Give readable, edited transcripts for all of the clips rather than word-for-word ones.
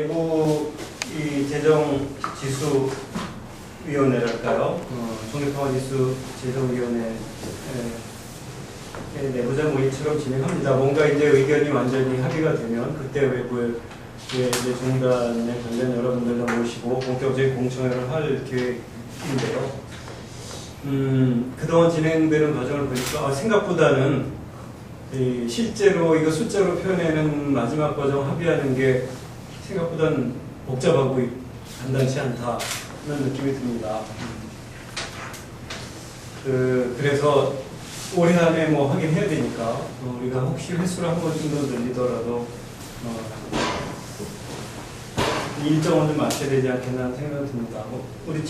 내부 이 재정 지수 위원회랄까요? 총리평화지수 재정위원회 내부자 모임처럼 진행합니다. 뭔가 이제 의견이 완전히 합의가 되면 그때 외부에 이제 중단에 관련 여러분들도 모시고 본격적인 공청회를 할 계획인데요. 그동안 진행되는 과정을 보니까 생각보다는 실제로 이거 숫자로 표현하는 마지막 과정 합의하는 게 생각보다는 복잡하고 간단치 않다는 느낌이 듭니다. 그래서 올해 안에 뭐 하긴 해야 되니까 우리가 혹시 횟수를 한 번 정도 늘리더라도 일정은 좀 맞춰야 되지 않겠나 하는 생각이 듭니다. 우리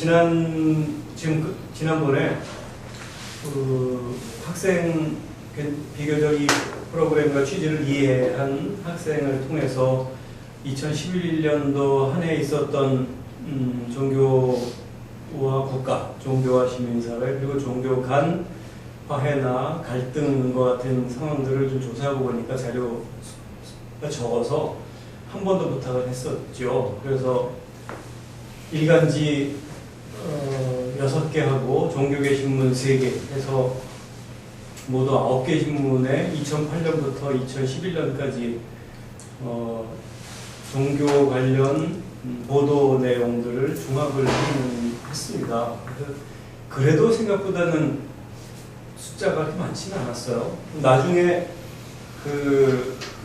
지난번에 학생 비교적 이 프로그램과 취지를 이해한 학생을 통해서 2011년도 한 해에 있었던 종교와 국가, 종교와 시민사회, 그리고 종교 간 화해나 갈등과 같은 상황들을 좀 조사하고 보니까 자료가 적어서 한 번 더 부탁을 했었죠. 그래서 일간지 6개 하고 종교계 신문 3개 해서 모두 9개 신문에 2008년부터 2011년까지 종교 관련 보도 내용들을 종합을 했습니다. 그래도 생각보다는 숫자가 그렇게 많지는 않았어요. 나중에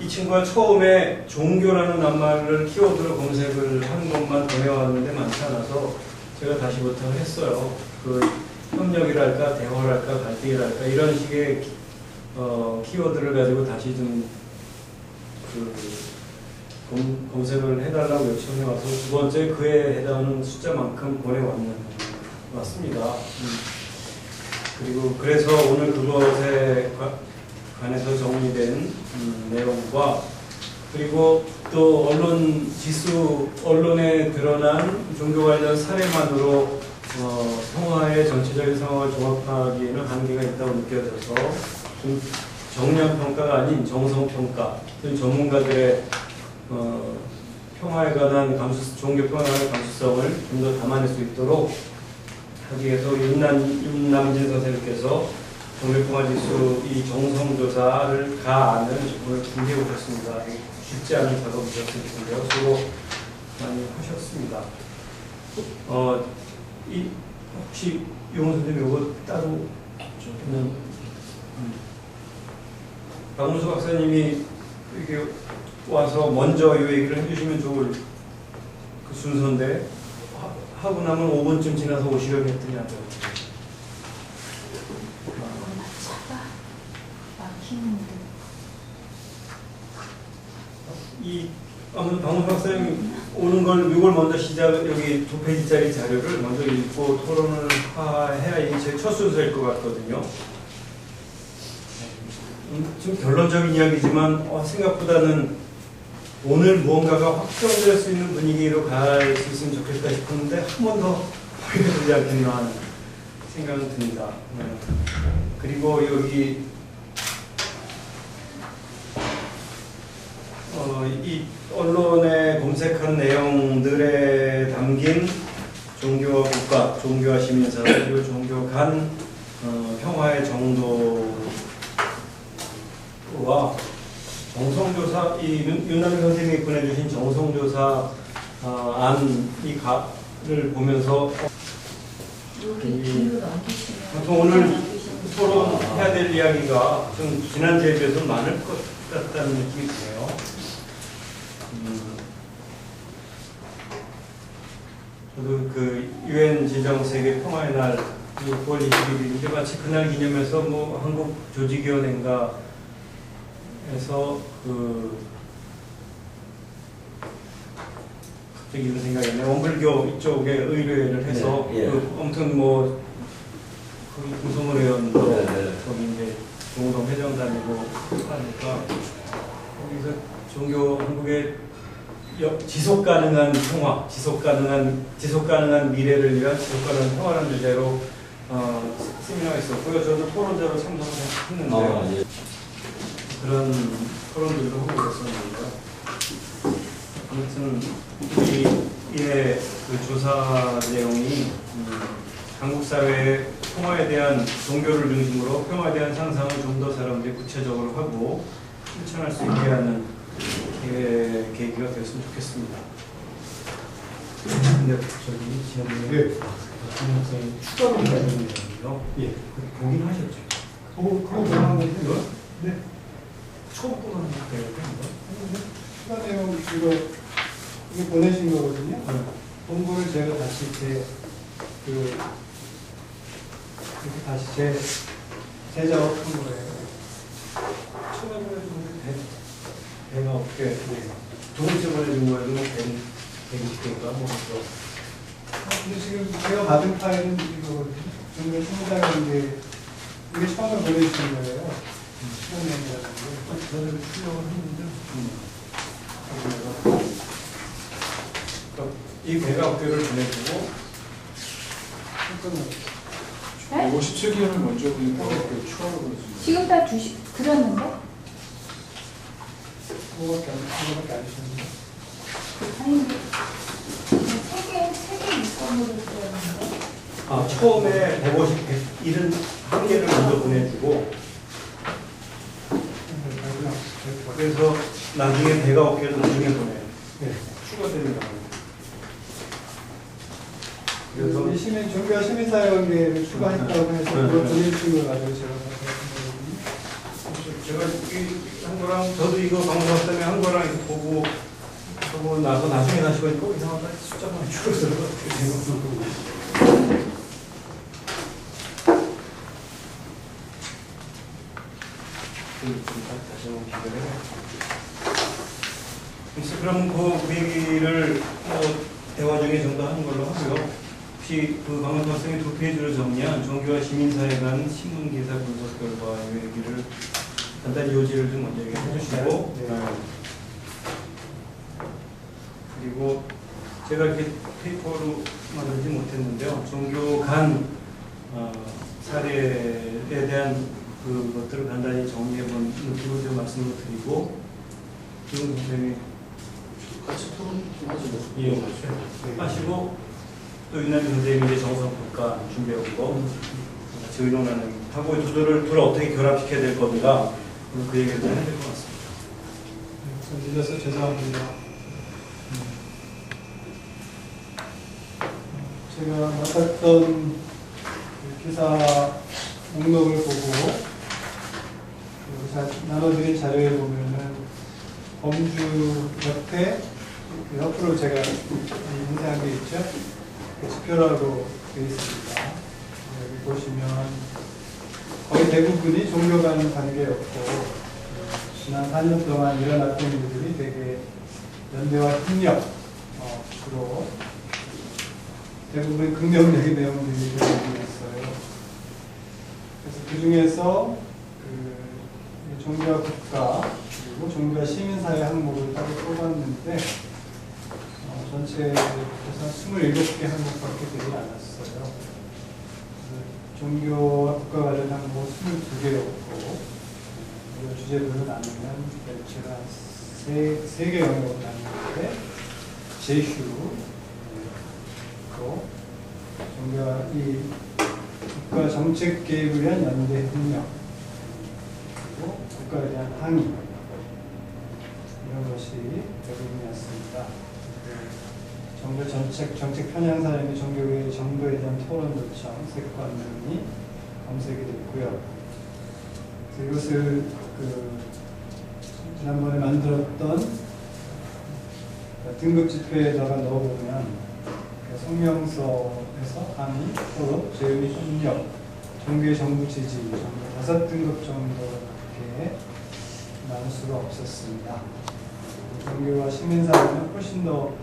이 친구가 처음에 종교라는 낱말을 키워드로 검색을 한 것만 보내왔는데 많지 않아서 제가 다시 부탁을 했어요. 협력이랄까, 대화랄까, 갈등이랄까 이런 식의 키워드를 가지고 다시 좀 검색을 해달라고 요청해 와서 두 번째 그에 해당하는 숫자만큼 보내왔습니다. 그리고 그래서 오늘 그것에 관해서 정리된 내용과 그리고 또 언론에 드러난 종교 관련 사례만으로 평화의 전체적인 상황을 종합하기에는 한계가 있다고 느껴져서 좀 정량평가가 아닌 정성평가, 전문가들의 평화에 관한 종교 평화에 관한 감수성을 좀 더 담아낼 수 있도록 하기 위해서 윤남진 선생님께서 종교평화지수 이 정성조사를 가안을 오늘 준비해 오셨습니다. 쉽지 않은 작업이셨을 텐데요. 수고 많이 하셨습니다. 혹시 용훈 선생님 이거 따로 그냥 박문수 박사님이 이렇게 와서 먼저 이 얘기를 해주시면 좋을 그 순서인데 하고 나면 5분쯤 지나서 오시려고 했더니 안 돼요. 차가 막히는데. 아무튼 박문수 박사님 오는 걸 이걸 먼저 여기 2페이지짜리 자료를 먼저 읽고 토론을 해야 이게 제 첫 순서일 것 같거든요. 좀 결론적인 이야기지만 생각보다는 오늘 무언가가 확정될 수 있는 분위기로 갈 수 있으면 좋겠다 싶었는데 한 번 더 허리가 되지 않겠나 하는 생각은 듭니다. 그리고 여기 이 언론에 검색한 내용들에 담긴 종교와 국가, 종교와 시민사회, 그리고 종교 간 평화의 정도와 정성조사, 윤남희 선생님이 보내주신 정성조사 안을 보면서 오늘 토론해야 될 이야기가 좀 지난주에 비해서 많을 것 같다는 느낌이 드네요. 저도 UN 지정 세계 평화의 날 9월 21일인데 마치 그날 기념해서 한국 조직위원회인가 해서 갑자기 이런 생각이 나네요. 원불교 이쪽에 의뢰를 해서 아무튼 거기 구성을 의원도 거기 이제 종우동 회장단이고 하니까 거기서 한국의 지속 가능한 평화, 지속 가능한 미래를 위한 지속 가능한 평화라는 주제로 세미나가 있었고요. 저도 토론자로 참석을 했는데요. 그런 토론들도 하고 있었습니다. 아무튼 것은 우리의 그 조사 내용이 한국 사회의 평화에 대한 종교를 중심으로 평화에 대한 상상을 좀 더 사람들이 구체적으로 하고 실천할 수 있게 하는 계기가 되었으면 좋겠습니다. 근데 저기 지난번에 선생님 추가 공부하셨네요. 예, 보긴 하셨죠. 그거 보는 거죠? 네. 처음 보는 거예요. 추가 내용 이거 보내신 거거든요. 공부를 제가 다시 이렇게 다시 재작업한 거예요. 처음에 보내준 게 배가 없게, 네. 두 번째 보내준 거에도 120개인가 뭐 근데 지금 제가 받은 파일은 이거거든요. 종교 신문사인데 이게 처음에 보내주신 거예요. 추가 내용이라는 게. 저는 출력을 했는데 이 배가 업계를 보내주고 네? 57개를 먼저 보니까 추가로 보냈습니다. 지금 다 드렸는데? 그거밖에 안 주셨는데. 아니, 세개 이건으로 드렸는데? 처음에 151개를 먼저 보내주고 그래서 나중에 배가 업계를 나중에 보내요. 네. 추가되는 거. 그래서 그래서 이 종교와 시민사회관계를 추가했다고 해서 그걸 보내주신 걸 가지고 제가 제가 한 거랑 저도 이거 방송 때문에 한 거랑 이거 보고 나서 나중에 다시 보니까 이상하다 숫자가 많이 줄어들어 어떻게 된 거고. 다시 한번 비교를 해봐요. 그럼 그 얘기를 대화 중에 전달하는 걸로 하고요. 혹시 그 방금 학생이 2페이지로 정리한 종교와 시민사회 간 신문 기사 분석 결과 얘기를 간단히 요지를 좀 먼저 얘기해 주시고 그리고 제가 이렇게 페이퍼로 만들지 못했는데요. 종교 간 사례에 대한 그것들을 간단히 정리해본 느낌을 좀 말씀을 드리고 지금 선생님이 같이 토론 좀 하죠. 이용하시고 하시고 또 윤남기 선생님이 이제 정성 국가 준비해온 거 같이 의논하는 하고 둘을 어떻게 결합시켜야 될 건가 그 얘기를 좀 해야 될 것 같습니다. 좀 늦어서 죄송합니다. 제가 맡았던 기사 목록을 보고 나눠드린 자료에 보면은 범주 옆으로 제가 인쇄한 게 있죠. 지표라고 되어 있습니다. 여기 보시면 거의 대부분이 종교 간 관계였고 지난 4년 동안 일어났던 일들이 되게 연대와 협력 주로 대부분 긍정적인 내용들이 들어있고 있어요. 그래서 그 중에서 종교와 국가 그리고 종교와 시민사회 항목을 따로 뽑았는데 전체에서 27개 항목밖에 되지 않았어요. 종교와 국가 관련 항목 22개였고 주제별로 나누면 제가 3개 영역으로 나누는데 제휴 또 종교와 이 국가 정책 개입을 위한 연대 협력 그리고 국가에 대한 항의 이런 것이 대부분이었습니다. 종교 정책 편향 사례 및 종교의 정부에 대한 토론 요청 3건 등이 검색이 됐고요. 이것을 지난번에 만들었던 등급 지표에다가 넣어보면 성명서에서 항의, 토론, 제휴 및 협력, 종교의 정부 지지, 종교 5등급 정도밖에 나눌 수가 없었습니다. 종교와 시민사회는 훨씬 더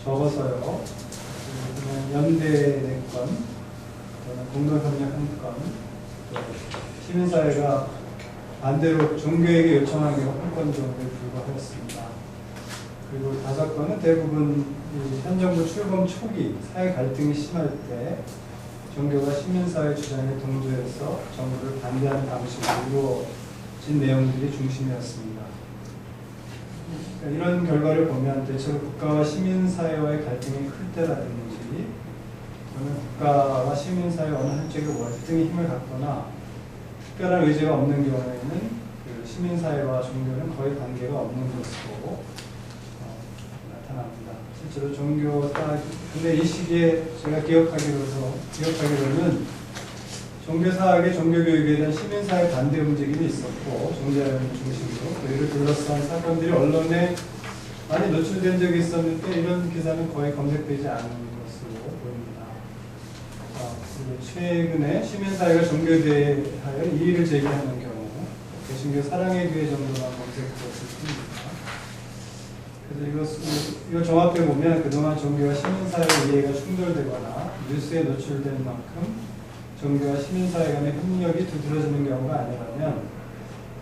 적어서요. 그냥 연대 4건, 공동협력 1건, 시민사회가 반대로 종교에게 요청한 경우 1건 정도에 불과하였습니다. 그리고 5건은 대부분 현 정부 출범 초기 사회 갈등이 심할 때 종교가 시민사회 주장에 동조해서 정부를 반대하는 방식으로 이루어진 내용들이 중심이었습니다. 그러니까 이런 결과를 보면 대체로 국가와 시민사회와의 갈등이 클 때라든지 또는 국가와 시민사회 어느 한쪽에 월등히 힘을 갖거나 특별한 의지가 없는 경우에는 그 시민사회와 종교는 거의 관계가 없는 것으로 나타납니다. 실제로 종교 근데 이 시기에 제가 기억하기로는 종교사학의 종교교육에 대한 시민사회 반대 움직임이 있었고 종자를 중심으로 이를 둘러싼 사건들이 언론에 많이 노출된 적이 있었는데 이런 기사는 거의 검색되지 않은 것으로 보입니다. 그리고 최근에 시민사회가 종교에 대하여 이의를 제기하는 경우 개신교 사랑의 교회 정도만 검색되었을 뿐입니다. 그래서 이거 종합해 보면 그동안 종교와 시민사회 이해가 충돌되거나 뉴스에 노출된 만큼 종교와 시민사회 간의 협력이 두드러지는 경우가 아니라면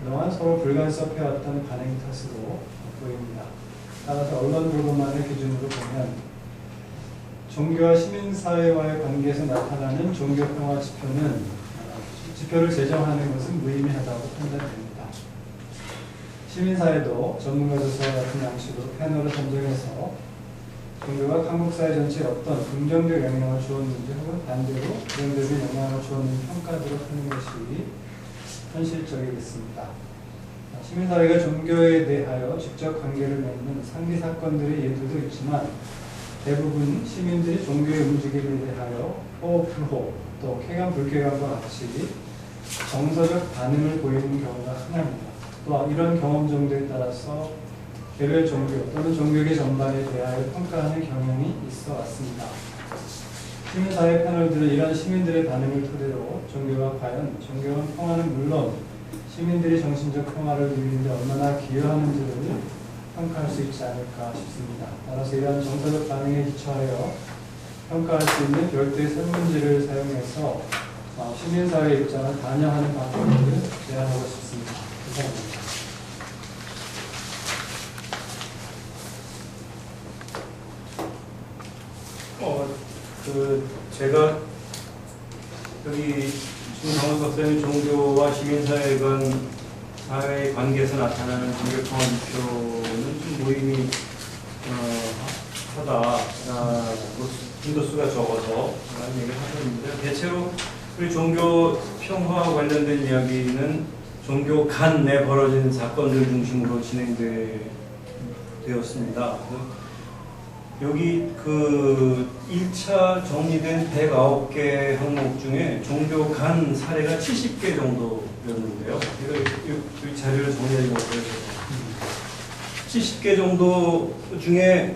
그동안 서로 불간섭해왔던 반응 탓으로 보입니다. 따라서 언론 보도만을 기준으로 보면 종교와 시민사회와의 관계에서 나타나는 종교평화 지표를 제정하는 것은 무의미하다고 판단됩니다. 시민사회도 전문가조사와 같은 양식으로 패널을 선정해서 종교가 한국사회 전체에 어떤 긍정적 영향을 주었는지 혹은 반대로 부정적인 영향을 주었는지 평가하도록 하는 것이 현실적이겠습니다. 시민사회가 종교에 대하여 직접 관계를 맺는 상기 사건들의 예도도 있지만 대부분 시민들이 종교의 움직임에 대하여 호불호 또 쾌감 불쾌감과 같이 정서적 반응을 보이는 경우가 흔합니다. 또한 이런 경험 정도에 따라서 개별 종교 또는 종교계 전반에 대하여 평가하는 경향이 있어 왔습니다. 시민사회 패널들은 이런 시민들의 반응을 토대로 종교가 과연 종교와 평화는 물론 시민들이 정신적 평화를 누리는데 얼마나 기여하는지를 평가할 수 있지 않을까 싶습니다. 따라서 이러한 정서적 반응에 기초하여 평가할 수 있는 별도의 설문지를 사용해서 시민사회의 입장을 반영하는 방법을 제안하고 싶습니다. 감사합니다. 제가 여기 김상원 박사님 종교와 시민사회 간 사회의 관계에서 나타나는 종교평화 지표는 좀 모임이 하다 빈도수가 적어서 라는 얘기를 하셨는데 대체로 우리 종교 평화 관련된 이야기는 종교 간 내 벌어진 사건들 중심으로 진행되었습니다. 여기 그 1차 정리된 109개 항목 중에 종교 간 사례가 70개 정도였는데요. 제가 이 자료를 정리하지 못해서 70개 정도 중에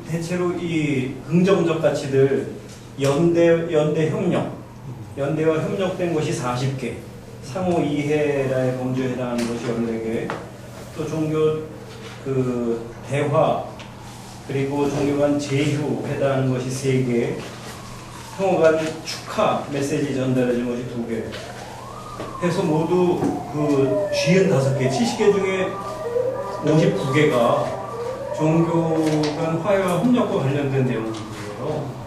대체로 이 긍정적 가치들 연대 연대와 협력된 것이 40개, 상호 이해라의 범죄에 해당하는 것이 14개, 또 종교 그 대화 그리고 종교 간 제휴 해당하는 것이 3개, 상호 간 축하 메시지 전달해준 것이 2개 해서 모두 그 55개, 70개 중에 59개가 종교 간 화해와 협력과 관련된 내용이고요.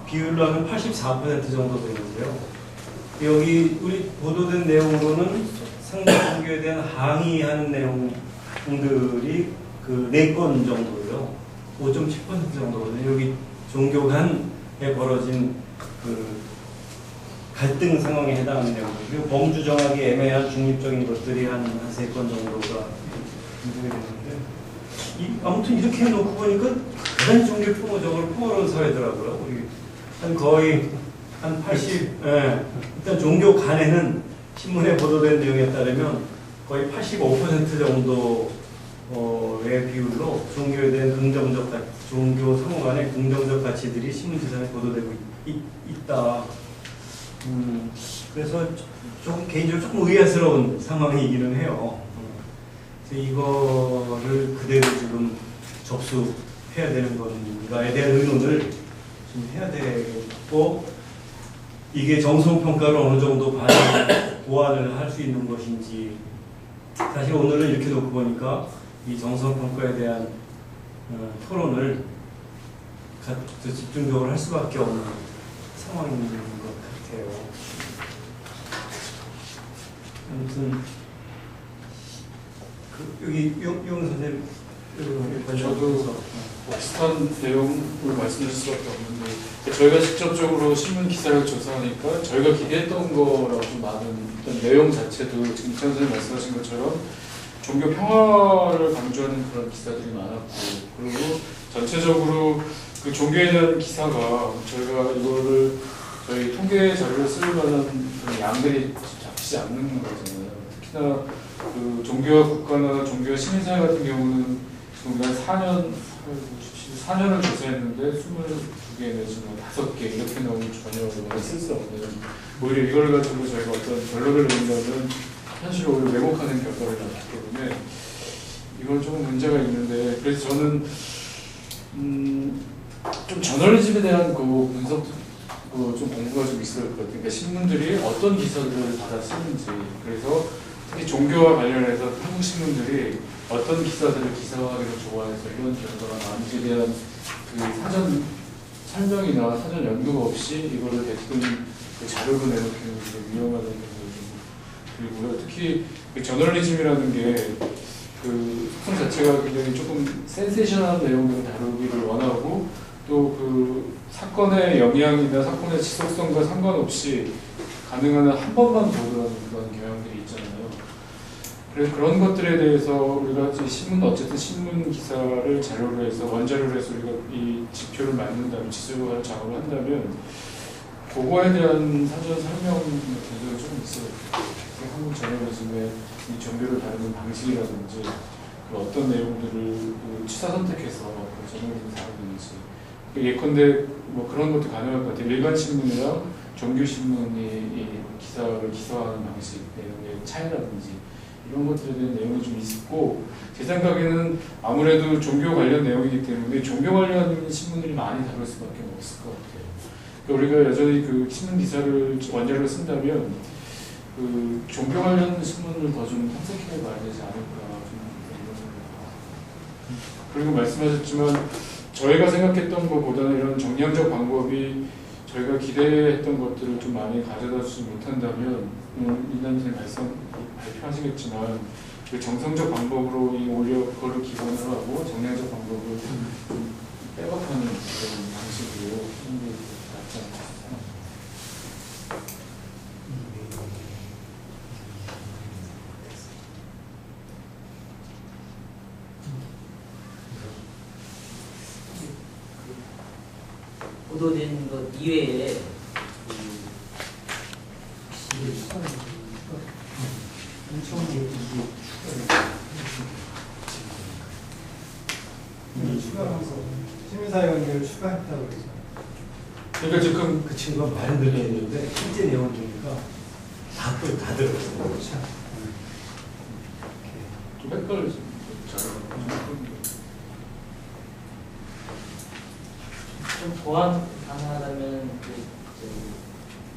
비율로 하면 84% 정도 되는데요. 여기 우리 보도된 내용으로는 상대 종교에 대한 항의하는 내용들이 그 4건 정도예요. 5.7% 정도거든요. 여기 종교 간에 벌어진 그 갈등 상황에 해당하는 내용들, 그리고 범주 정하기 애매한 중립적인 것들이 한 3건 정도가 분석이 되는데, 아무튼 이렇게 해놓고 보니까 대단히 종교 평화적으로 평화로운 사회더라고요. 우리 한 거의 한 80, 일단 종교 간에는 신문에 보도된 내용에 따르면 거의 85% 정도의 비율로 종교에 대한 종교 상호 간의 긍정적 가치들이 신문지상에 보도되고 있다. 그래서 조금 개인적으로 조금 의아스러운 상황이기는 해요. 그래서 이거를 그대로 지금 접수해야 되는 건가에 대한 의논을 좀 해야 되고, 이게 정성평가를 어느 정도 보완을 할 수 있는 것인지, 사실 오늘은 이렇게 놓고 보니까 이 정성평가에 대한 토론을 집중적으로 할 수밖에 없는 상황인 것 같아요. 아무튼 여기 용 선생님 저도 비슷한 내용을 말씀드릴 수밖에 없는데 저희가 직접적으로 신문 기사를 조사하니까 저희가 기대했던 거랑 좀 많은 어떤 내용 자체도 지금 이찬 선생님 말씀하신 것처럼 종교 평화를 강조하는 그런 기사들이 많았고 그리고 전체적으로 그 종교에 대한 기사가 저희가 이거를 저희 통계 자료를 쓸 만한 그런 양들이 잡히지 않는 거잖아요. 특히나 그 종교와 국가나 종교와 시민사회 같은 경우는 지금 우리가 4년을 조사했는데 22개 내지 뭐 5개 이렇게 나오면 전혀 쓸 수 없는 오히려 이걸 가지고 저희가 어떤 결론을 내린다면 현실을 오히려 왜곡하는 결과를 낳기 때문에 이건 조금 문제가 있는데 그래서 저는 좀 저널리즘에 대한 그 분석 좀 공부가 좀 있어야 될 것 같아요. 그러니까 신문들이 어떤 기사들을 받아 쓰는지 그래서 특히 종교와 관련해서 한국 신문들이 어떤 기사들을 기사화하기를 좋아해서 이런 결과가 나는지에 대한 그 사전 설명이나 사전 연구가 없이 이거를 대충 그 자료로 내놓기는 되게 위험하다는 생각이 좀 들고요. 특히 그 저널리즘이라는 게 그 속성 자체가 굉장히 조금 센세이션한 내용들을 다루기를 원하고 또 그 사건의 영향이나 사건의 지속성과 상관없이 가능한 한 번만 보도하는 그런 경향들이 있잖아요. 그래서 그런 것들에 대해서 우리가 어쨌든 신문 기사를 자료로 해서 원자료로 해서 우리가 이 지표를 만든다면 지수화를 작업을 한다면 그거에 대한 사전 설명 기술이 조금 있어요. 한국 저널리즘의 이 종교를 다루는 방식이라든지 그 어떤 내용들을 그 취사 선택해서 그 저널리즘을 다루는지 예컨대 뭐 그런 것도 가능할 것 같아요. 일반 신문이랑 종교 신문이 이 기사를 기사화하는 방식 내용의 차이라든지 이런 것들에 대한 내용이 좀 있고 제 생각에는 아무래도 종교 관련 내용이기 때문에 종교 관련 신문들이 많이 다룰 수밖에 없을 것 같아요. 그러니까 우리가 여전히 그 신문 기사를 원자료로 쓴다면 그 종교 관련 신문을 더 좀 탐색해 봐야 되지 않을까 좀 이런 생각입니다. 그리고 말씀하셨지만 저희가 생각했던 것보다는 이런 정량적 방법이 저희가 기대했던 것들을 좀 많이 가져다 주지 못한다면 이난 선생님 발표하시겠지만 그 정성적 방법으로 오히려 그거를 기본으로 하고 정량적 방법을 좀 백업하는 그런 방식으로 하는 게 낫지 않나. 보도된 것 이외에 추가하면서 시민사회 관계를 추가했다고 그러죠. 그러니까 지금 그 친구가 말은 들려있는데 실제 내용을 보니까 다 들었어요. 그렇죠. 좀 헷갈리죠. 좀 보완 가능하다면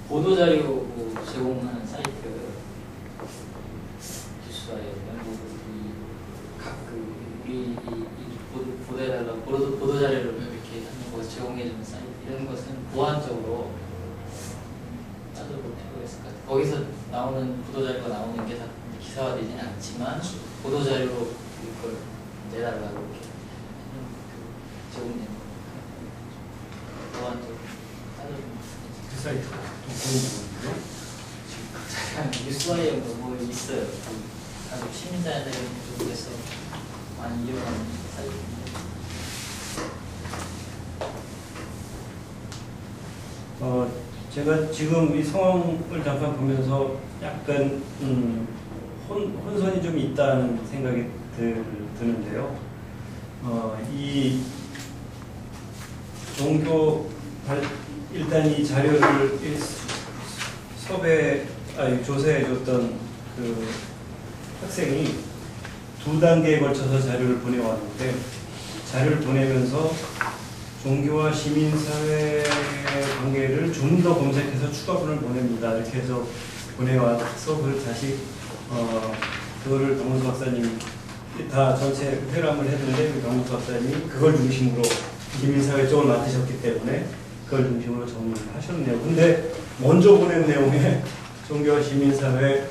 보도 자료 제공하는 사이트 뉴스와의 보도해달라 보도 자료를 이렇게 하는 거 제공해주는 사이트 이런 것은 보완적으로 따져볼 필요가 있을 것 같아요. 거기서 나오는 보도 자료가 나오는 게 다 기사화되지는 않지만 보도 자료로 이걸 내달라고 이렇게 제공되는 거. 보완적으로 따져보면 그 사이트가 또 공부인데 뉴스와이에 뭐 있어요. 아주 시민사회들 쪽에서 많이 이용하는 사이트인데. 제가 지금 이 상황을 잠깐 보면서 약간 혼선이 좀 있다는 생각이 드는데요. 이 일단 이 자료를 조사해줬던 그 학생이 2단계에 걸쳐서 자료를 보내왔는데 자료를 보내면서 종교와 시민사회 관계를 좀 더 검색해서 추가본을 보냅니다. 이렇게 해서 보내와서 그걸 다시 그거를 강문수 박사님이 다 전체 회람을 했는데 그 강문수 박사님이 그걸 중심으로 시민사회 쪽을 맡으셨기 때문에 그걸 중심으로 정리를 하셨네요. 근데 먼저 보낸 내용에 종교와 시민사회,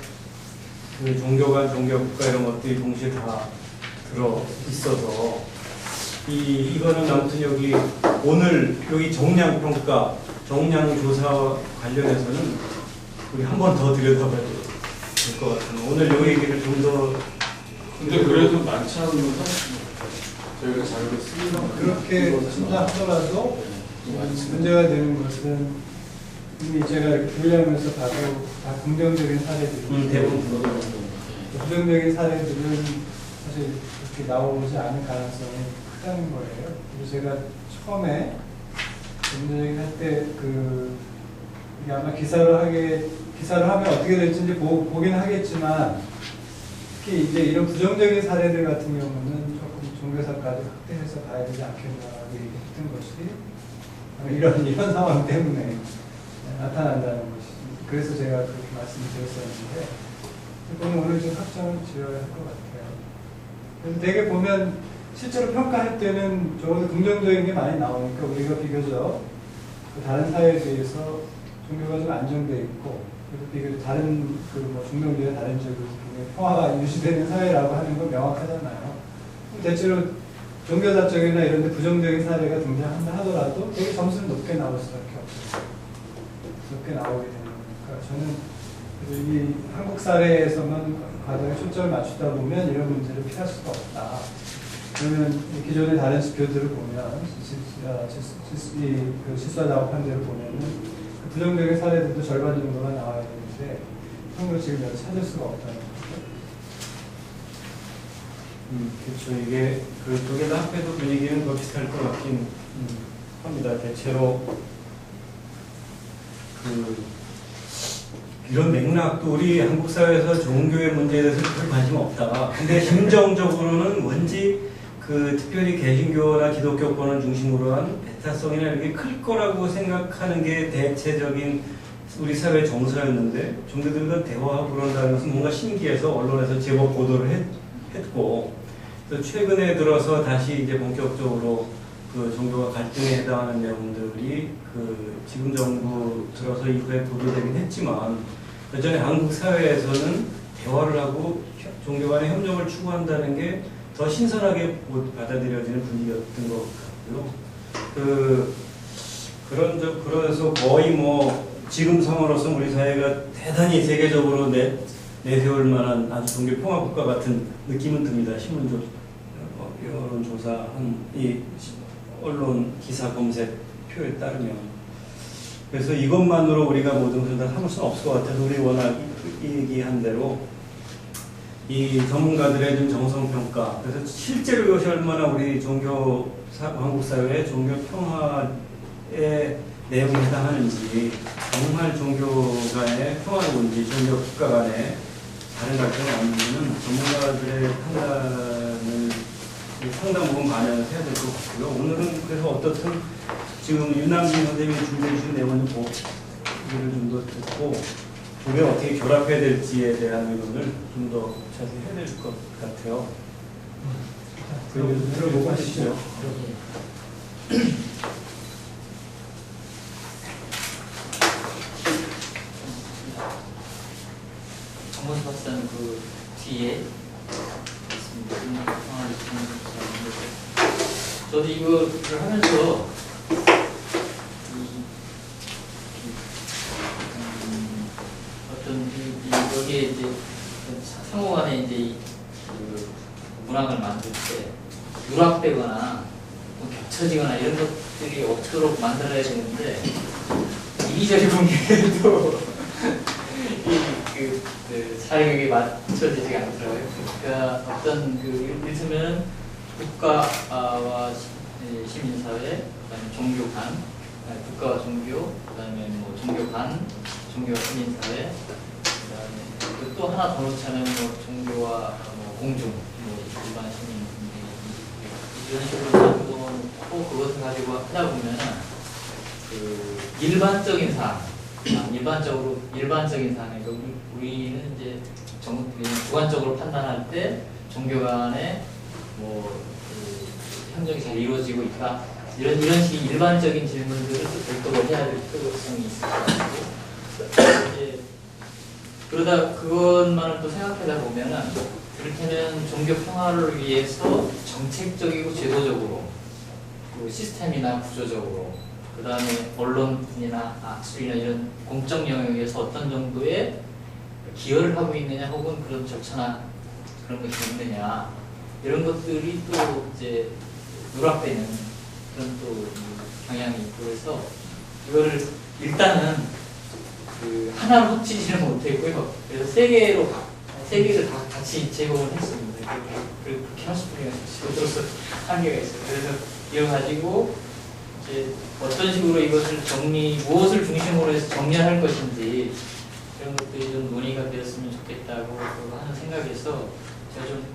그 종교관, 종교국가 이런 것들이 동시에 다 들어 있어서 이거는 아무튼 여기 오늘 여기 정량 평가, 정량 조사 관련해서는 우리 한 번 더 들여다봐야 될 것 같아요. 오늘 요 얘기를 좀 더 근데 그래도 많지 않은 건 사실 저희가 자료를 쓰는 그렇게 쓴다 하더라도 문제가 되는 것은 이미 제가 교육하면서 봐도 다 긍정적인 사례들이 대부분 그거죠. 부정적인 사례들은 사실 그렇게 나오지 않을 가능성이 크다는 거예요. 그리고 제가 처음에 긍정적인 할 때 이게 아마 기사를 하면 어떻게 될지 이제 보긴 하겠지만 특히 이제 이런 부정적인 사례들 같은 경우는 조금 종교사까지 확대해서 봐야 되지 않겠나라고 얘기했던 것이 이런 상황 때문에 나타난다는 것이. 그래서 제가 그렇게 말씀드렸었는데 그거는 오늘 좀 확정을 지어야 할 것 같아요. 그래서 되게 보면 실제로 평가할 때는 적어도 긍정적인 게 많이 나오니까 우리가 비교적 다른 사회에 비해서 종교가 좀 안정되어 있고 그리고 비교적 다른 중동주의 다른 지역에서 평화가 유지되는 사회라고 하는 건 명확하잖아요. 대체로 종교사적이나 이런 데 부정적인 사례가 등장한다 하더라도 되게 점수는 높게 나올 수밖에 없어요. 높게 나오게 되는 거니까 저는 이 한국 사례에서만 과정에 초점을 맞추다 보면 이런 문제를 피할 수가 없다. 그러면 기존의 다른 지표들을 보면 실수와 작업한 대로 보면은 그 부정적인 사례들도 절반 정도가 나와야 되는데 그런 걸 지금 찾을 수가 없다는 거죠. 그렇죠. 이게 두 개 다 합해도 분위기는 더 비슷할 것 같긴 합니다. 대체로 이런 맥락도 우리 한국 사회에서 종교의 문제에 대해서 별 관심 없다가 근데 심정적으로는 왠지 특별히 개신교나 기독교권을 중심으로 한 배타성이나 이런 게 클 거라고 생각하는 게 대체적인 우리 사회의 정서였는데 종교들과 대화하고 그런다는 것은 뭔가 신기해서 언론에서 제법 보도를 했고 또 최근에 들어서 다시 이제 본격적으로 종교가 갈등에 해당하는 내용들이 지금 정부 들어서 이후에 보도되긴 했지만 여전히 한국 사회에서는 대화를 하고 종교 간의 협력을 추구한다는 게 더 신선하게 받아들여지는 분위기였던 것 같고요. 그래서 거의 지금 상황으로서 우리 사회가 대단히 세계적으로 내세울 만한 아주 종교 평화 국가 같은 느낌은 듭니다. 여론조사한 이 언론 기사 검색 표에 따르면. 그래서 이것만으로 우리가 모든 것을 다 삼을 수는 없을 것 같아서 우리 워낙 얘기한 대로 이 전문가들의 좀 정성평가, 그래서 실제로 이것이 얼마나 우리 한국 사회의 종교 평화의 내용에 해당하는지, 정말 종교 간의 평화로운지, 종교 국가 간의 다른 갈등이 아닌지는 전문가들의 판단을 상당 부분 반영을 해야 될 것 같고요. 오늘은 그래서 어떻든 지금 윤남진 선생님이 준비해 주신 내용을 보고 얘기를 좀 더 듣고 두 개 어떻게 결합해야 될지에 대한 의논을 좀 더 자세히 해야 될 것 같아요. 들어보고 하시죠. 정문 박사는 뒤에 있습니다. 저도 이거를 하면서 여기에 이제 상호간에 이제 문학을 만들 때 누락되거나 겹쳐지거나 이런 것들이 없도록 만들어야 되는데 이리저리 보기에도 사역이 맞춰지지가 않더라고요. 그러니까 어떤 이를테면 국가와 시민사회, 그다음에 종교 간, 국가와 종교, 그다음에 종교 간, 종교와 시민사회, 그다음에 또 하나 더 놓자면 종교와 공중, 일반 시민 이런 식으로 나누고 그것을 가지고 하다 보면은 일반적인 사항, 일반적인 사항에 우리는 이제 주관적으로 판단할 때 종교 간에 협력이 잘 이루어지고 있다. 이런 식의 일반적인 질문들을 또 별도로 해야 될 필요성이 있을 것 같고 그러다 그것만을 또 생각하다 보면은 그렇다면 종교 평화를 위해서 정책적이고 제도적으로 그 시스템이나 구조적으로 그 다음에 언론이나 악술이나 이런 공적 영역에서 어떤 정도의 기여를 하고 있느냐 혹은 그런 절차나 그런 것이 있느냐 이런 것들이 또 이제 누락되는 그런 또 경향이 있고 그래서 이거를 일단은 그 하나로 훔치지는 못했고요. 그래서 세 개를 다 같이 제공을 했습니다. 그렇게 할 수뿐이야. 저로서 한계가 있어요. 그래서 이걸 가지고 이제 어떤 식으로 이것을 무엇을 중심으로 해서 정리할 것인지 이런 것들이 좀 논의가 되었으면 좋겠다고 하는 생각에서 제가 좀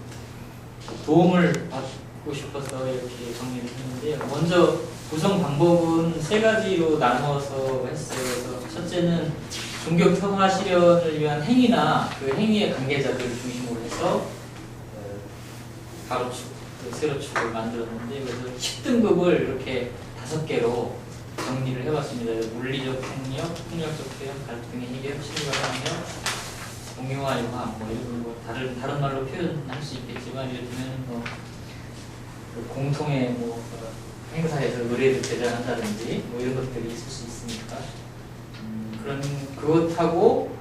도움을 받고 싶어서 이렇게 정리를 했는데요. 먼저 구성 방법은 세 가지로 나누어서 했어요. 그래서 첫째는 종교 평화 실현을 위한 행위나 그 행위의 관계자들을 중심으로 해서 가로축, 세로축을 만들었는데 그래서 10등급을 이렇게 5개로 정리를 해봤습니다. 물리적 폭력, 폭력적 표현, 갈등의 해결, 실과 협력, 공유와 융화, 뭐 이런 거 다른 말로 표현할 수 있겠지만 예를 들면 그 공통의 행사에서 의뢰를 대장한다든지 뭐 이런 것들이 있을 수 있으니까 그런 그것하고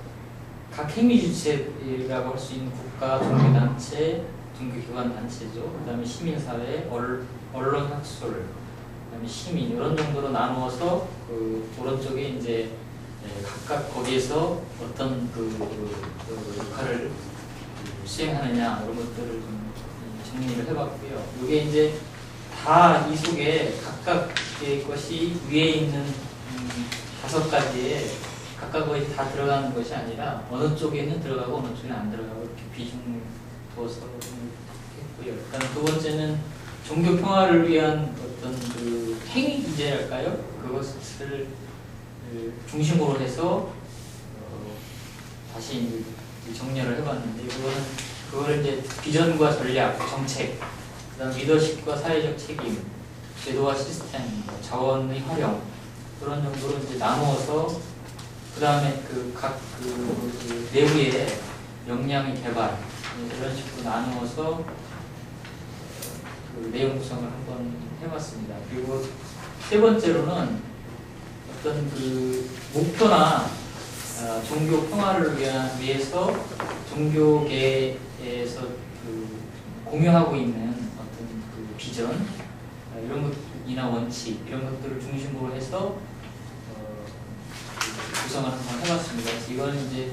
각 행위 주체라고 할 수 있는 국가, 종교단체, 종교기관 단체죠. 그다음에 시민사회, 언론 학술, 그다음에 시민 이런 정도로 나누어서 그 오른쪽에 이제 각각 거기에서 어떤 역할을 수행하느냐 이런 것들을 좀 정리를 해봤고요. 이게 이제 다 이 속에 각각의 것이 위에 있는 5가지에 각각 것이 다 들어가는 것이 아니라 어느 쪽에는 들어가고 어느 쪽에는 안 들어가고 이렇게 비중을 두어서 했고요. 일단 두 번째는 종교 평화를 위한 어떤 그 행위 기제랄까요? 그것을 중심으로 해서 다시 정리를 해봤는데 그거는 이제 비전과 전략, 정책, 그다음 리더십과 사회적 책임, 제도와 시스템, 자원의 활용 그런 정도로 이제 나누어서 그 다음에 각 내부의 역량의 개발 이런 식으로 나누어서 그 내용 구성을 한번 해봤습니다. 그리고 세 번째로는 어떤 그 목표나 종교 평화를 위해서 종교계에서 그 공유하고 있는 어떤 그 비전 이런 것이나 원칙 이런 것들을 중심으로 해서 구성을 한번 해봤습니다. 그래서 이거는 이제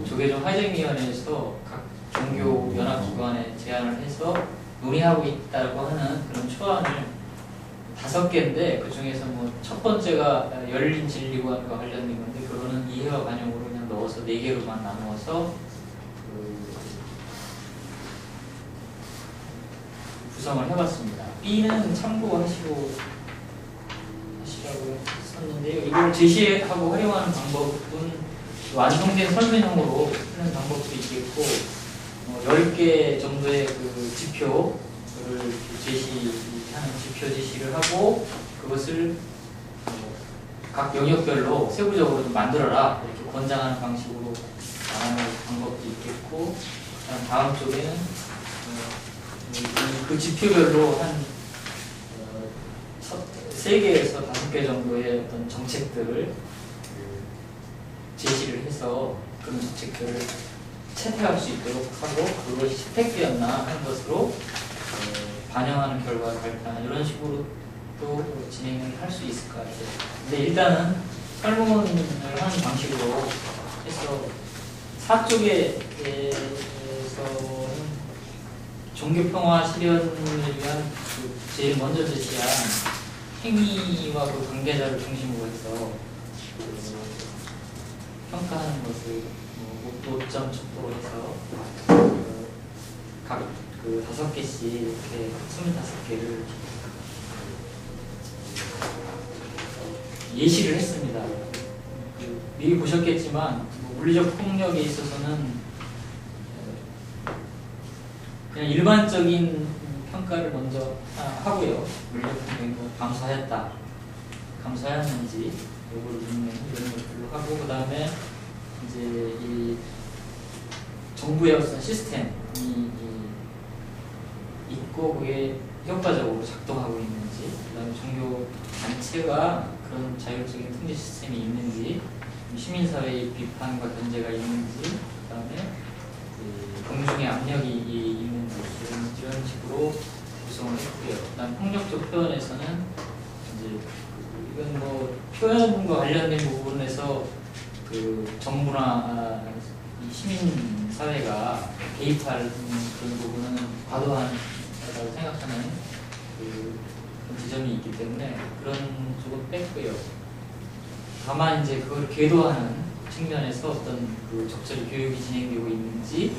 조계종 화쟁위원회에서 각 종교 연합기관에 제안을 해서 논의하고 있다고 하는 그런 초안을 5개인데 그 중에서 첫 번째가 열린 진리관과 관련된 건데 그거는 이해와 반영으로 그냥 넣어서 4개로만 나누어서 구성을 해봤습니다. B는 참고하시라고 썼는데요. 이걸 제시하고 활용하는 방법은 완성된 설명형으로 쓰는 방법도 있겠고 10개 정도의 그 지표를 제시하는 지표 제시를 하고 그것을 각 영역별로 세부적으로 좀 만들어라 이렇게 권장하는 방식으로 나가는 방법도 있겠고 다음 쪽에는 그 지표별로 한 3개에서 5개 정도의 어떤 정책들을 제시를 해서 그런 정책들을 채택할 수 있도록 하고 그것이 채택되었나 하는 것으로 반영하는 결과를 발표하는 이런 식으로 또 진행을 할 수 있을 것 같아요. 근데 일단은 설문을 하는 방식으로 해서 4쪽에서는 종교평화 실현을 위한 제일 먼저 제시한 행위와 그 관계자를 중심으로 해서 평가하는 것을 5점 척도로 해서 각 5개씩 이렇게 25개를 예시를 했습니다. 미리 보셨겠지만 물리적 폭력에 있어서는 그냥 일반적인 평가를 먼저 하고요. 물리적 폭력이 감수하였다, 감수하였는지 요거를 묻는 이런 것들로 하고 그 다음에 이제 이 정부의 어떤 시스템이 있고 그게 효과적으로 작동하고 있는지, 그다음에 종교 단체가 그런 자율적인 통제 시스템이 있는지, 시민사회의 비판과 견제가 있는지, 그다음에 공중의 압력이 있는지 이런 식으로 구성을 했고요. 그다음 폭력적 표현에서는 이제 이건 뭐 표현과 관련된 부분에서 그 정부나 이 시민 사회가 개입할 그런 부분은 과도한다고 생각하는 그런 지점이 있기 때문에 그런 쪽은 뺐고요. 다만 이제 그걸 궤도하는 측면에서 어떤 그 적절히 교육이 진행되고 있는지,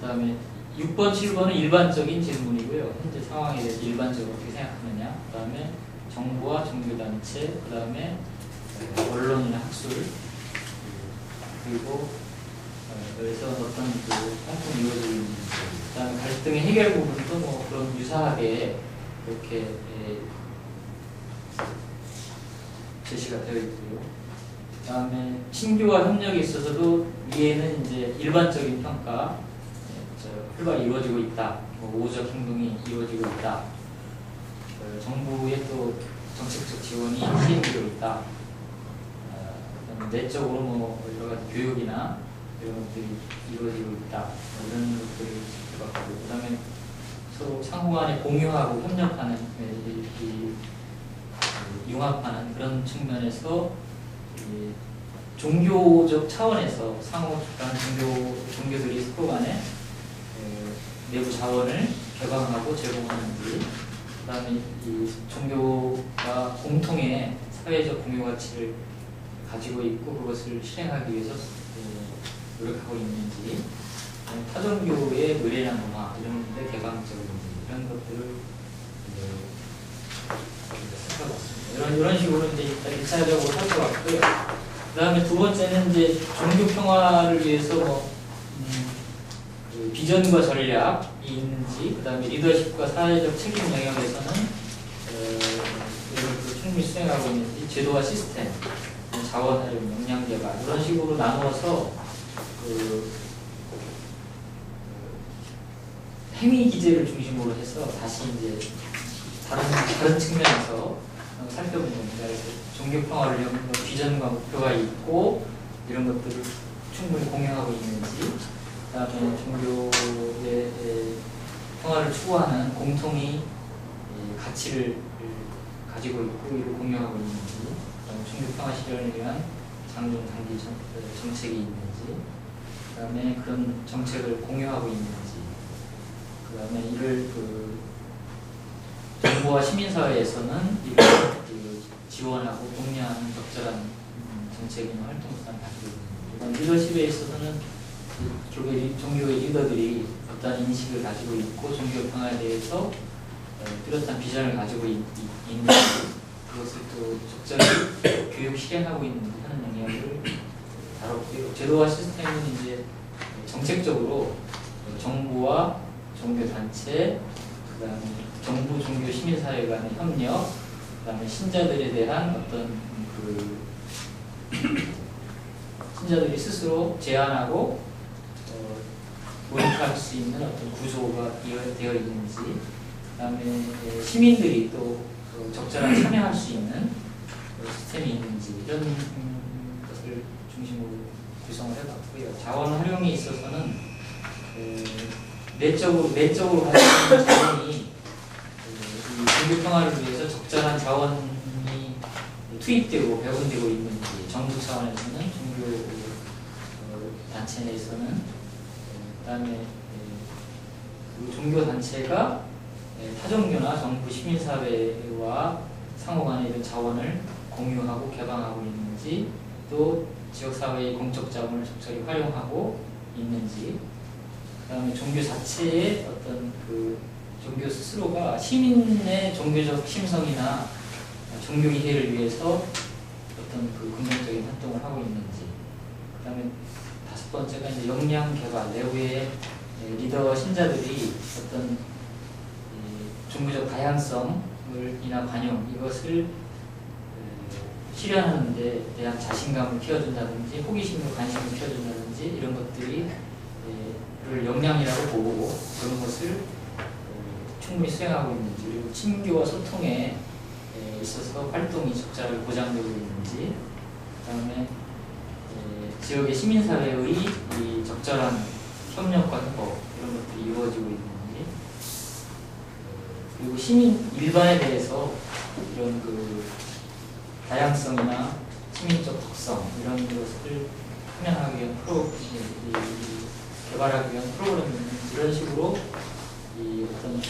그다음에 6번, 7번은 일반적인 질문이고요. 현재 상황에 대해서 일반적으로 어떻게 생각하느냐, 그다음에 정부와 종교단체, 그다음에 언론이나 학술, 그리고 그래서 어떤 그 활동이 이루어지고 있는지, 그다음에 갈등의 해결 부분도 뭐 그런 유사하게 이렇게 제시가 되어 있고요. 그다음에 신규와 협력에 있어서도 위에는 이제 일반적인 평가, 활발히 이루어지고 있다, 뭐 우호적 행동이 이루어지고 있다, 정부의 또 정책적 지원이 시행되고 있다, 그다음에 내적으로 뭐 여러 가지 교육이나 이런 것들이 이루어지고 있다, 뭐 이런 것들이 들어갔고, 그다음에 서로 상호 간에 공유하고 협력하는 융합하는 그런 측면에서 종교적 차원에서 상호 간 종교들이 서로 간에 내부 자원을 개방하고 제공하는지, 그다음에 이 종교가 공통의 사회적 공유 가치를 가지고 있고 그것을 실행하기 위해서 노력하고 있는지, 타종교의 의례나 문화 이런 데 개방적인지 이런 것들을 살펴봤습니다. 이런 식으로 이제 일단 1차적으로 살펴봤고요. 그다음에 두 번째는 이제 종교 평화를 위해서 뭐 그 비전과 전략이 있는지, 그다음에 리더십과 사회적 책임 영역에서는 이걸 충분히 수행하고 있는지, 제도와 시스템, 자원 활용, 역량 개발 이런 식으로 나누어서 그 행위 기제를 중심으로 해서 다시 이제 다른 측면에서 살펴본 겁니다. 그래서 종교 평화를 위한 비전과 목표가 있고 이런 것들을 충분히 공유하고 있는지, 그다음에 종교의 평화를 추구하는 공통의 가치를 가지고 있고 이를 공유하고 있는지, 그다음에 종교 평화 실현을 위한 장중 단기 정책이 있는지, 그다음에 그런 정책을 공유하고 있는지, 그다음에 이를 그 정부와 시민사회에서는 이를 지원하고 독려하는 적절한 정책이나 활동 수단을 가지고 있는지, 리더십에 있어서는 종교의 리더들이 어떤 인식을 가지고 있고 종교 평화에 대해서 뚜렷한 비전을 가지고 있는지, 그것을 또 적절히 교육 실행하고 있는지 하는 영역을 다뤘고요. 제도와 시스템은 이제 정책적으로 정부와 종교단체, 그다음에 정부, 종교, 시민사회 간의 협력, 그다음에 신자들에 대한 어떤 그 신자들이 스스로 제안하고 모니터할 수 있는 어떤 구조가 되어 있는지, 그다음에 시민들이 또 적절한 참여할 수 있는 시스템이 있는지 이런 것을 중심으로 구성을 해봤고요. 자원 활용에 있어서는 내적으로 가지고 있는 자원이 이 종교 평화를 위해서 적절한 자원이 투입되고 배분되고 있는지, 정부 차원에서는 종교 단체 내에서는, 그다음에 그 종교 단체가 타종교나 정부, 시민사회와 상호간에 이런 자원을 공유하고 개방하고 있는지, 또 지역사회의 공적 자원을 적절히 활용하고 있는지, 그다음에 종교 자체의 어떤 그 종교 스스로가 시민의 종교적 심성이나 종교 이해를 위해서 어떤 그 긍정적인 활동을 하고 있는지, 그다음에 다섯 번째가 이제 역량 개발, 내부의 리더 신자들이 어떤 종교적 다양성을이나 관용 이것을 실현하는 데 대한 자신감을 키워준다든지 호기심과 관심을 키워준다든지 이런 것들이 를 역량이라고 보고 그런 것을 충분히 수행하고 있는지, 그리고 친교와 소통에 있어서 활동이 적절하게 보장되고 있는지, 그다음에 지역의 시민사회의 이 적절한 협력과 협업 이런 것들이 이루어지고 있는지, 그리고 시민 일반에 대해서 이런 그 다양성이나 시민적 특성 이런 것을 표현하기 위한 개발하기 위한 프로그램 이런 식으로 이 어떤 그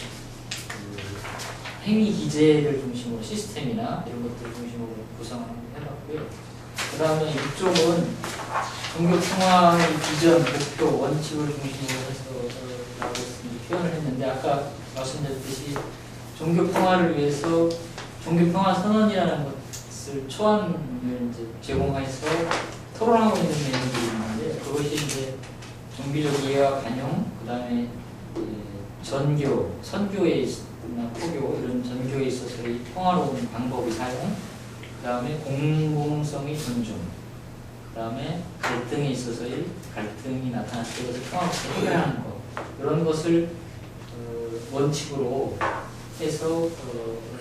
행위 기재를 중심으로 시스템이나 이런 것들을 중심으로 구성을 해봤고요. 그 다음에 이쪽은 종교 평화의 비전, 목표, 원칙을 중심으로 해서 표현을 했는데, 아까 말씀드렸듯이 종교 평화를 위해서 종교 평화 선언이라는 것을 초안을 이제 제공해서 토론하고 있는 내용들이 있는데, 그것이 이제 종교적 이해와 관용, 그 다음에 전교, 선교나 포교 이런 전교에 있어서의 평화로운 방법의 사용, 그 다음에 공공성의 존중, 그 다음에 갈등에 있어서의 갈등이 나타났을 때 그것을 평화롭게 해결하는 것, 이런 것을 원칙으로 해서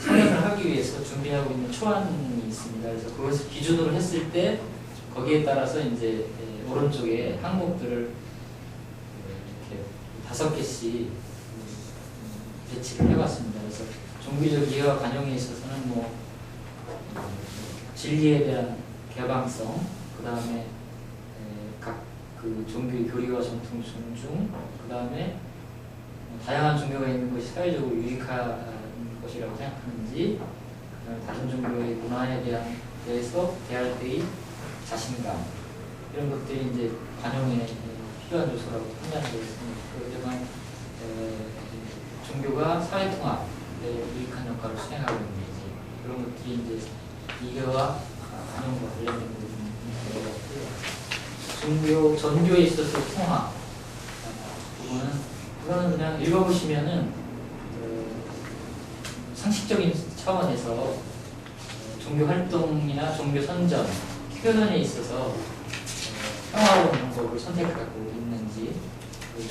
성행을 하기 위해서 준비하고 있는 초안이 있습니다. 그래서 그것을 기준으로 했을 때 거기에 따라서 이제 오른쪽에 항목들을 이렇게 5개씩 배치를 해봤습니다. 그래서 종교적 이해와 관용에 있어서는 뭐 진리에 대한 개방성, 그 다음에 각 그 종교의 교리와 전통 존중, 그 다음에 다양한 종교가 있는 것이 사회적으로 유익한 것이라고 생각하는지, 그다음에 다른 종교의 문화에 대해서 대할 때의 자신감, 이런 것들이 이제 관용에 필요한 요소라고 판단되어 있습니다. 그렇지만 종교가 사회 통합에 유익한 역할을 수행하고 있는지, 그런 것들이 이제 이해와 관용과 관련된 부분인 것 같고요. 전교에 있어서 통합 부분은, 이거는 그냥 읽어보시면은 상식적인 차원에서 종교 활동이나 종교 선전, 표현에 있어서 평화로운 방법을 선택하고 있는지,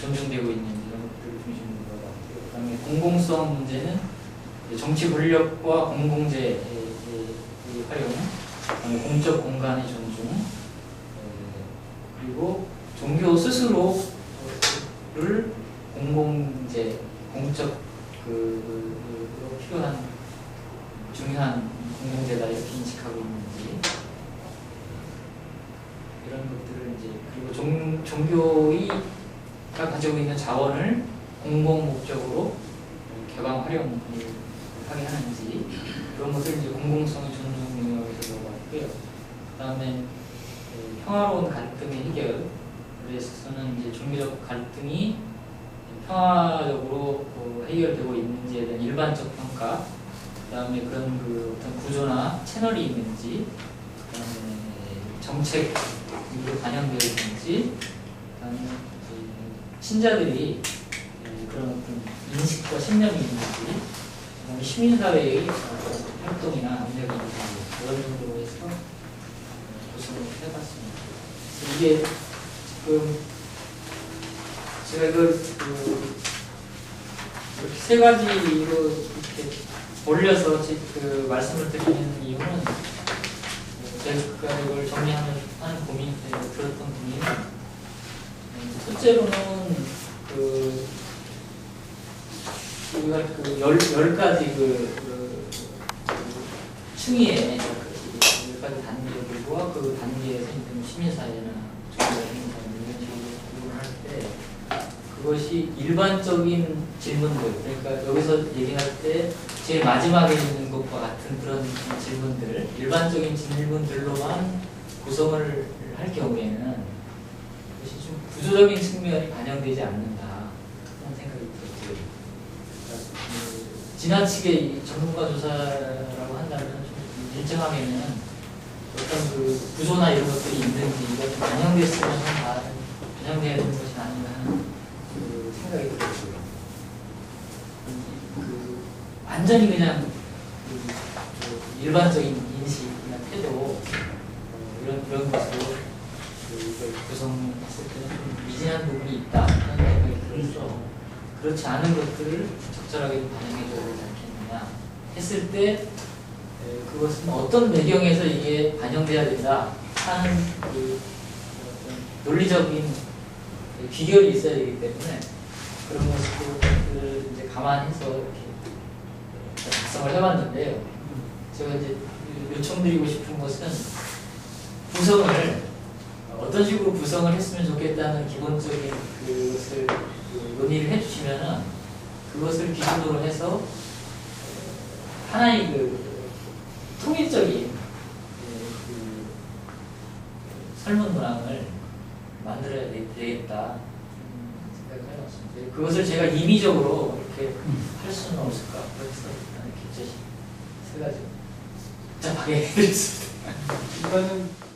존중되고 있는지 이런 것들을 중심으로 봤고요. 그 다음에 공공성 문제는 정치 권력과 공공재의 활용, 그다음에 공적 공간의 존중, 그리고 종교 스스로를 공공재, 공적 필요한 중요한 공공재다 이렇게 인식하고 있는지, 이런 것들을 이제, 그리고 종교가 가지고 있는 자원을 공공 목적으로 개방 활용을 하게 하는지, 그런 것을 이제 공공성의 존중 영역에서 넣어봤고요. 그다음에 평화로운 갈등의 해결에 있어서는 이제 종교적 갈등이 평화적으로 해결되고 있는지에 대한 일반적 평가, 그다음에 그런 그 어떤 구조나 채널이 있는지, 그다음에 정책이 반영되어 있는지, 그다음에 신자들이 그런 어떤 인식과 신념이 있는지, 그다음에 시민사회의 활동이나 압력이 있는지, 그런 정도로 해서 구성을 해봤습니다. 이게 지금 제가 이렇게 세 가지로 이렇게 올려서 말씀을 드리는 이유는, 제가 이걸 정리하는 고민, 들었던 고민은, 첫째로는 우리가 10가지 층위의 10가지 단계들과 그 단계에서 시민사회나 종교사회 이런 식으로 구분을 할 때, 그것이 일반적인 질문들, 그러니까 여기서 얘기할 때 제일 마지막에 있는 것과 같은 그런 질문들, 일반적인 질문들로만 구성을 할 경우에는 그것이 좀 구조적인 측면이 반영되지 않는다 그런 생각이 들었고요. 그러니까 지나치게 전문가 조사라고 한다면 좀 일정하게는 어떤 그 구조나 이런 것들이 있는지, 이거 좀 반영됐으면 다 반영돼야 되는 것이 아닌가 하는 생각이 들었고요. 완전히 그냥 일반적인 인식이나 태도, 이런 것으로 이걸 구성했을 때는 좀 미진한 부분이 있다 하는 생각이 들어서 그렇지 않은 것들을 적절하게 반영해줘야 되지 않겠느냐 했을 때 그것은 어떤 배경에서 이게 반영돼야 된다 하는 그 어떤 논리적인 귀결이 있어야 되기 때문에 그런 것들을 이제 감안해서 이렇게 작성을 해봤는데요. 제가 이제 요청드리고 싶은 것은 구성을 어떤 식으로 구성을 했으면 좋겠다는 기본적인 그것을 논의를 해주시면은 그것을 기준으로 해서 하나의 통일적인 설문 문항을 만들어야 되겠다 생각을 해봤습니다. 그것을 제가 임의적으로 이렇게 할 수는 없을까 그래서 이렇게 세 가지 복잡하게 해드렸습니다. 일단은